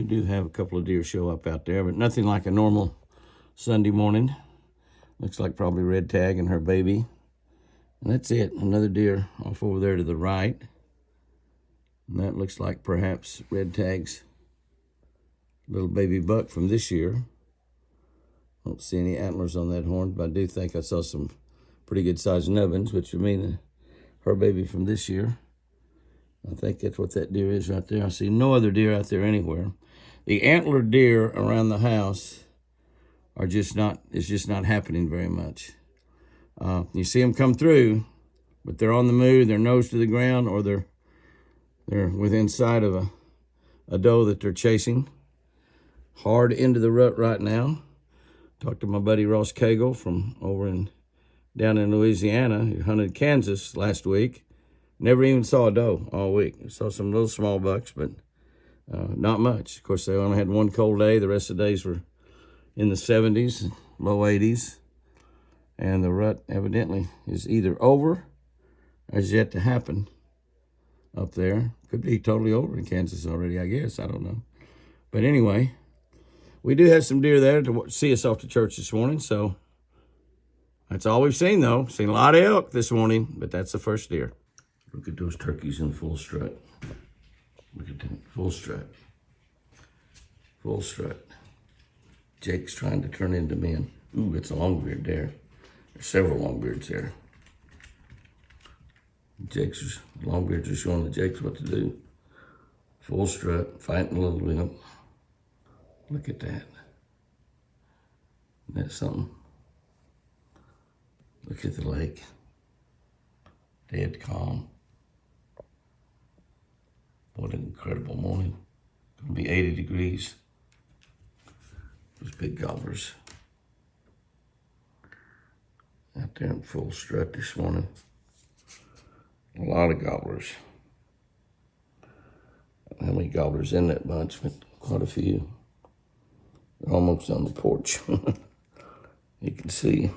do have a couple of deer show up out there, but nothing like a normal Sunday morning. Looks like probably red tag and her baby. And that's it. Another deer off over there to the right. And that looks like perhaps red tag's little baby buck from this year. Don't see any antlers on that horn, but I do think I saw some pretty good sized nubbins, which would mean her baby from this year. I think that's what that deer is right there. I see no other deer out there anywhere. The antlered deer around the house are just not happening very much. You see them come through, but they're on the move, their nose to the ground, or they're within sight of a doe that they're chasing. Hard into the rut right now. Talked to my buddy Ross Cagle from down in Louisiana, who hunted Kansas last week. Never even saw a doe all week. Saw some little small bucks, but not much. Of course, they only had one cold day. The rest of the days were in the 70s, low 80s. And the rut evidently is either over or is yet to happen up there. Could be totally over in Kansas already, I guess. I don't know. But anyway, we do have some deer there to see us off to church this morning. So that's all we've seen, though. Seen a lot of elk this morning, but that's the first deer. Look at those turkeys in full strut. Look at that, full strut. Full strut. Jake's trying to turn into men. Ooh, it's a longbeard there. There's several longbeards there. Jake's longbeards are showing the Jake's what to do. Full strut, fighting a little limp. Look at that. Isn't that something? Look at the lake. Dead calm. What an incredible morning. It's gonna be 80 degrees. Those big gobblers. Out there in full strut this morning. A lot of gobblers. I don't know how many gobblers in that bunch, but quite a few. They're almost on the porch. You can see.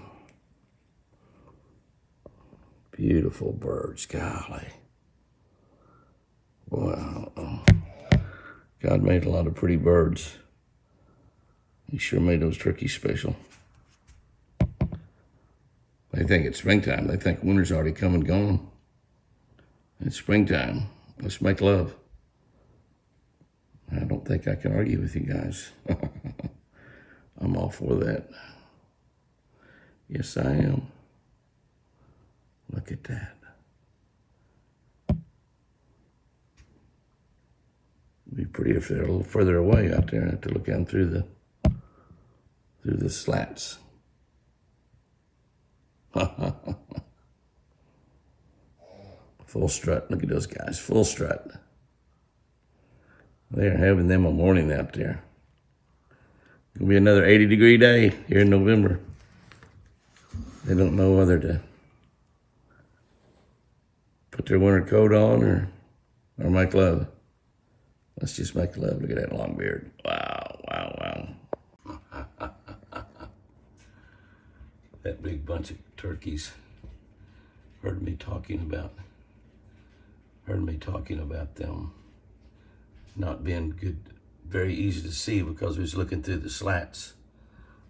Beautiful birds, golly. Wow. God made a lot of pretty birds. He sure made those turkeys special. They think it's springtime. They think winter's already come and gone. It's springtime. Let's make love. I don't think I can argue with you guys. I'm all for that. Yes, I am. Look at that. It'd be pretty if they're a little further away out there. I have to look down through the slats. Full strut. Look at those guys. Full strut. They're having them a morning out there. It'll be another 80-degree day here in November. They don't know whether to put their winter coat on or make love. Let's just make love. Look at that long beard. Wow, wow, wow. That big bunch of turkeys heard me talking about them not being good, very easy to see because we was looking through the slats.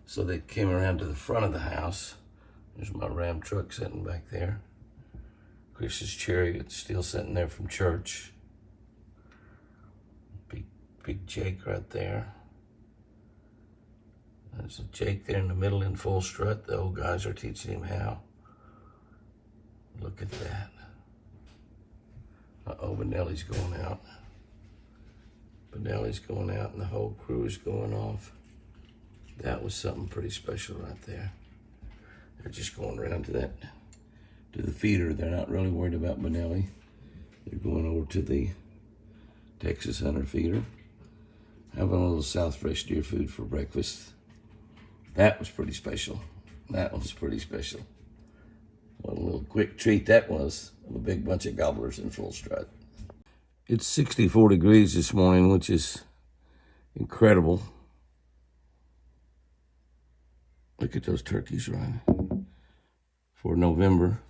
So they came around to the front of the house. There's my Ram truck sitting back there. Chris's chariot still sitting there from church. Big Jake right there. There's a Jake there in the middle in full strut. The old guys are teaching him how. Look at that. Uh-oh, Benelli's going out. Benelli's going out and the whole crew is going off. That was something pretty special right there. They're just going around to the feeder. They're not really worried about Benelli. They're going over to the Texas Hunter feeder. Having a little South Fresh deer food for breakfast. That was pretty special. That was pretty special. What a little quick treat that was of a big bunch of gobblers in full strut. It's 64 degrees this morning, which is incredible. Look at those turkeys running for November.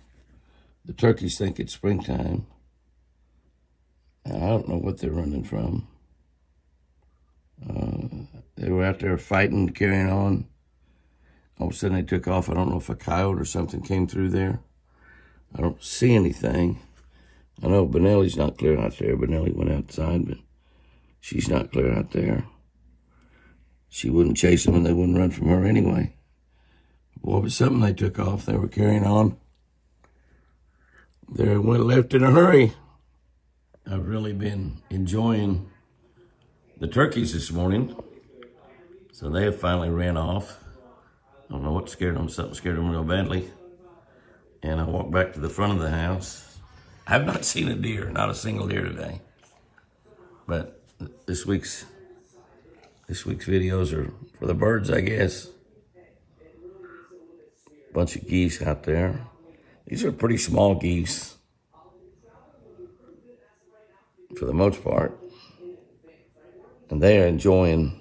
The turkeys think it's springtime. I don't know what they're running from. They were out there fighting, carrying on. All of a sudden they took off. I don't know if a coyote or something came through there. I don't see anything. I know Benelli's not clear out there. Benelli went outside, but she's not clear out there. She wouldn't chase them and they wouldn't run from her anyway. Boy, it was something they took off. They were carrying on. They went left in a hurry. I've really been enjoying the turkeys this morning. So they have finally ran off. I don't know what scared them. Something scared them real badly. And I walked back to the front of the house. I have not seen a deer, not a single deer today. But this week's videos are for the birds, I guess. Bunch of geese out there. These are pretty small geese for the most part. And they are enjoying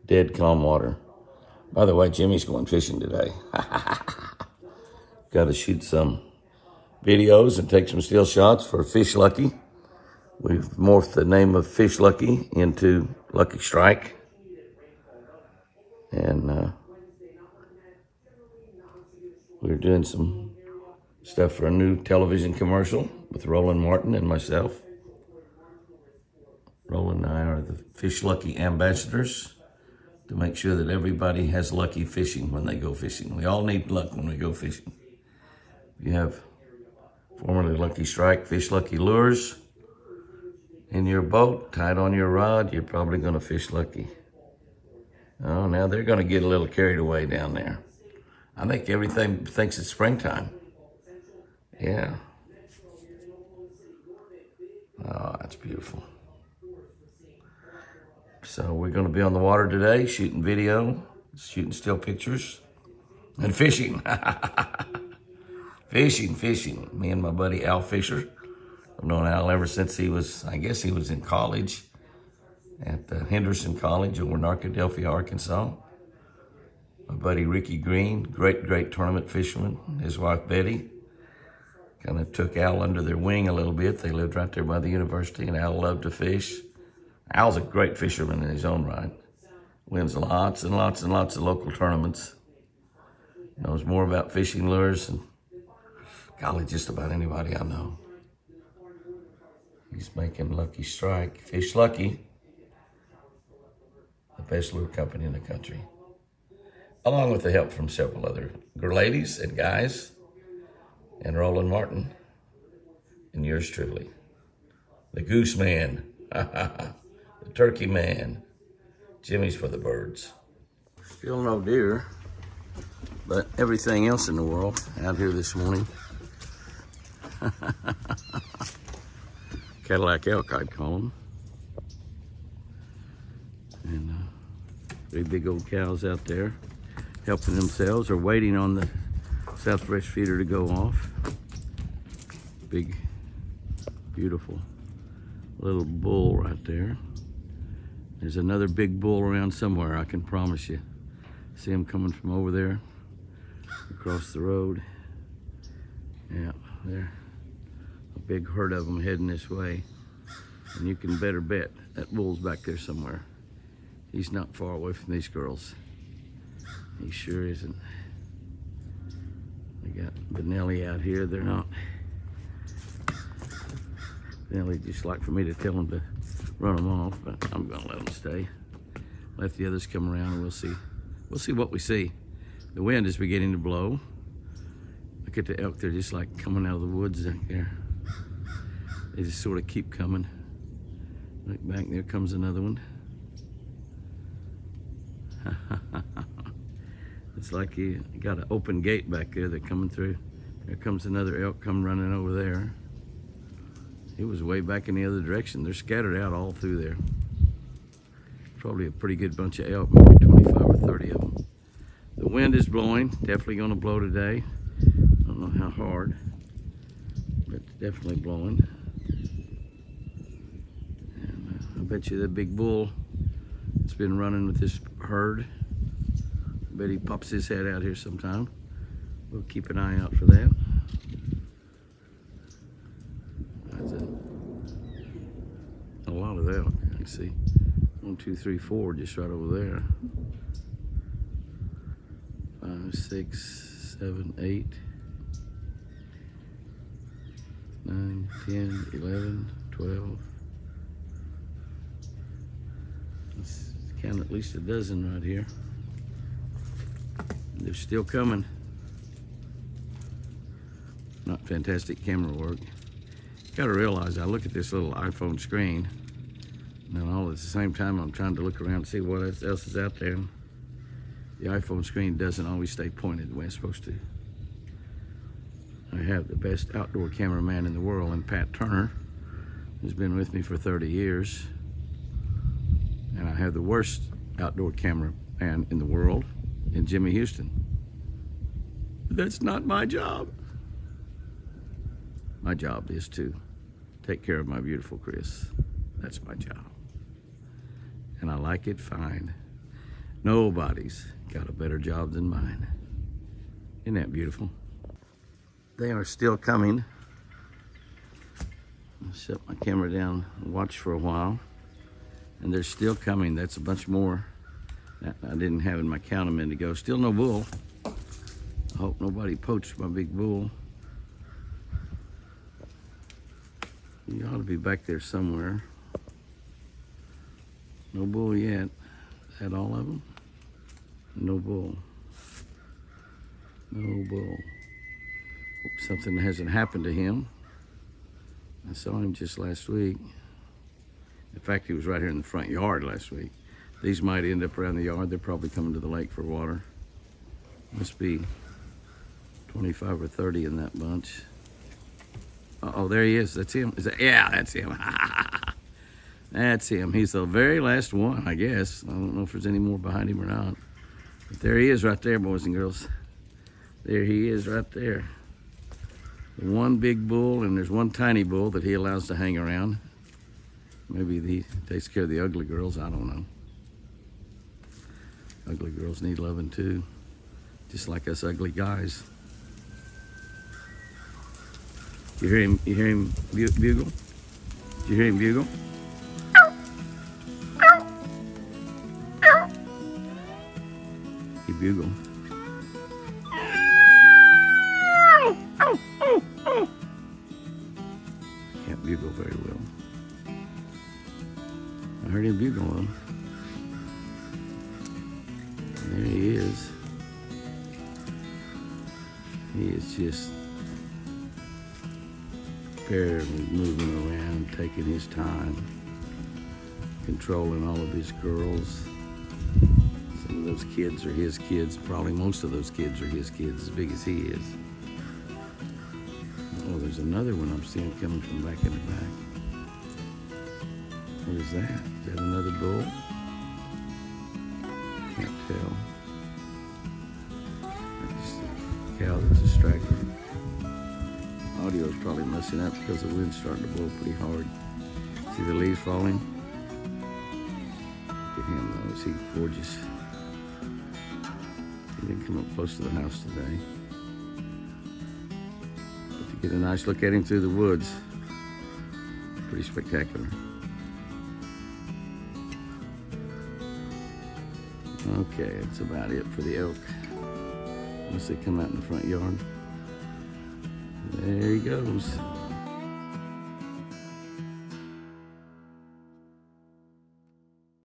dead calm water. By the way, Jimmy's going fishing today. Got to shoot some videos and take some still shots for Fish Lucky. We've morphed the name of Fish Lucky into Lucky Strike. And we're doing some stuff for a new television commercial with Roland Martin and myself. Roland and I are the Fish Lucky ambassadors to make sure that everybody has lucky fishing when they go fishing. We all need luck when we go fishing. If you have formerly Lucky Strike, Fish Lucky lures in your boat, tied on your rod, you're probably going to fish lucky. Oh, now they're going to get a little carried away down there. I think everything thinks it's springtime. Yeah. Oh, that's beautiful. So we're going to be on the water today, shooting video, shooting still pictures, and fishing. Fishing. Me and my buddy Al Fisher. I've known Al ever since I guess he was in college at Henderson College over in Arkadelphia, Arkansas. My buddy Ricky Green, great tournament fisherman. His wife Betty kind of took Al under their wing a little bit. They lived right there by the university, and Al loved to fish. Al's a great fisherman in his own right. Wins lots and lots of local tournaments. Knows more about fishing lures than, golly, just about anybody I know. He's making Lucky Strike, Fish Lucky, the best lure company in the country, along with the help from several other ladies and guys, and Roland Martin, and yours truly, the Goose Man, the Turkey Man, Jimmy's for the birds. Still no deer, but everything else in the world out here this morning. Cadillac elk, I'd call them. And three big old cows out there helping themselves or waiting on the Southwest feeder to go off. Big, beautiful little bull right there. There's another big bull around somewhere, I can promise you. See him coming from over there, across the road. Yeah, there. A big herd of them heading this way. And you can better bet that bull's back there somewhere. He's not far away from these girls. He sure isn't. We got Benelli out here. They're not. Benelli just like for me to tell them to run them off, but I'm gonna let them stay. Let the others come around and we'll see. We'll see what we see. The wind is beginning to blow. Look at the elk, they're just like coming out of the woods back there. They just sort of keep coming. Look back, there comes another one. It's like you got an open gate back there. They're coming through. There comes another elk come running over there. It was way back in the other direction. They're scattered out all through there. Probably a pretty good bunch of elk, maybe 25 or 30 of them. The wind is blowing, definitely gonna blow today. I don't know how hard, but it's definitely blowing. And I bet you the big bull that's been running with this herd, I bet he pops his head out here sometime. We'll keep an eye out for that. That's a lot of elk, you see. 1, 2, 3, 4, just right over there. 5, 6, 7, 8, 9, 10, 11, 12. Let's count at least a dozen right here. They're still coming. Not fantastic camera work. Got to realize I look at this little iPhone screen, and then all at the same time I'm trying to look around and see what else is out there. The iPhone screen doesn't always stay pointed the way it's supposed to. I have the best outdoor cameraman in the world, and Pat Turner, who's been with me for 30 years. And I have the worst outdoor cameraman in the world, in Jimmy Houston. But that's not my job. My job is to take care of my beautiful Chris. That's my job. And I like it fine. Nobody's got a better job than mine. Isn't that beautiful? They are still coming. I'll set my camera down and watch for a while. And they're still coming. That's a bunch more that I didn't have in my count a minute ago. Still no bull. I hope nobody poached my big bull. You ought to be back there somewhere. No bull yet. Is that all of them? No bull. No bull. Hope something hasn't happened to him. I saw him just last week. In fact, he was right here in the front yard last week. These might end up around the yard. They're probably coming to the lake for water. Must be 25 or 30 in that bunch. Oh, there he is. That's him. Is that, yeah, that's him. That's him. He's the very last one, I guess. I don't know if there's any more behind him or not. But there he is right there, boys and girls. There he is right there. The one big bull, and there's one tiny bull that he allows to hang around. Maybe he takes care of the ugly girls. I don't know. Ugly girls need loving too, just like us ugly guys. You hear him? You hear him bugle? Did you hear him bugle? He bugled. Can't bugle very well. I heard him bugle though. There he is. He is just barely moving around, taking his time, controlling all of his girls. Some of those kids are his kids. Probably most of those kids are his kids, as big as he is. Oh, there's another one I'm seeing coming from back in the back. What is that? Is that another bull? Can't tell. Just a cow that's distracted. Audio's probably messing up because the wind's starting to blow pretty hard. See the leaves falling? Look at him though, is he gorgeous? He didn't come up close to the house today. But to get a nice look at him through the woods, pretty spectacular. Okay, that's about it for the elk. Unless they come out in the front yard. There he goes.